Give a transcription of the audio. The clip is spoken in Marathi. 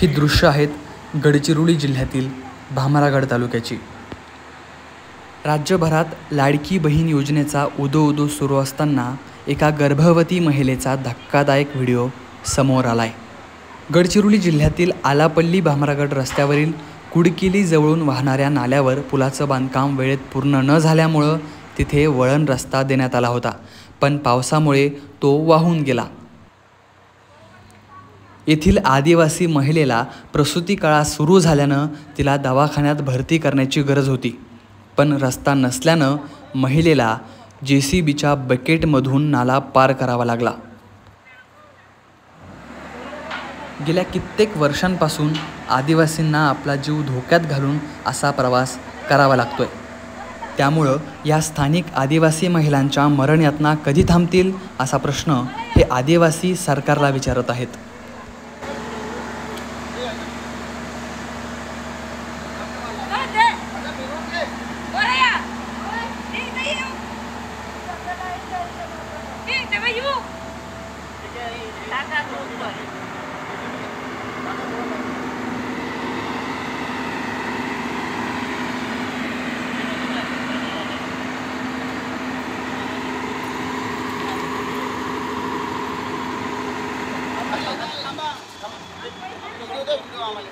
ही दृश्य आहेत गडचिरोली जिल्ह्यातील भामरागड तालुक्याची। राज्यभरात लाडकी बहीण योजनेचा उदो सुरू असताना एका गर्भवती महिलेचा धक्कादायक व्हिडिओ समोर आलाय। गडचिरोली जिल्ह्यातील आलापल्ली भामरागड रस्त्यावरील कुडकिली जवळून वाहणाऱ्या नाल्यावर पुलाचं बांधकाम वेळेत पूर्ण न झाल्यामुळे तिथे वळण रस्ता देण्यात आला होता, पण पावसामुळे तो वाहून गेला। येथील आदिवासी महिलेला प्रसूती काळ सुरू झाल्यानं तिला दवाखान्यात भरती करण्याची गरज होती, पण रस्ता नसल्यानं महिलेला JCBच्या बकेटमधून नाला पार करावा लागला। गेल्या कित्येक वर्षांपासून आदिवासींना आपला जीव धोक्यात घालून असा प्रवास करावा लागतोय। त्यामुळं या स्थानिक आदिवासी महिलांच्या मरण यातना कधी थांबतील असा प्रश्न हे आदिवासी सरकारला विचारत आहेत। आम्हाला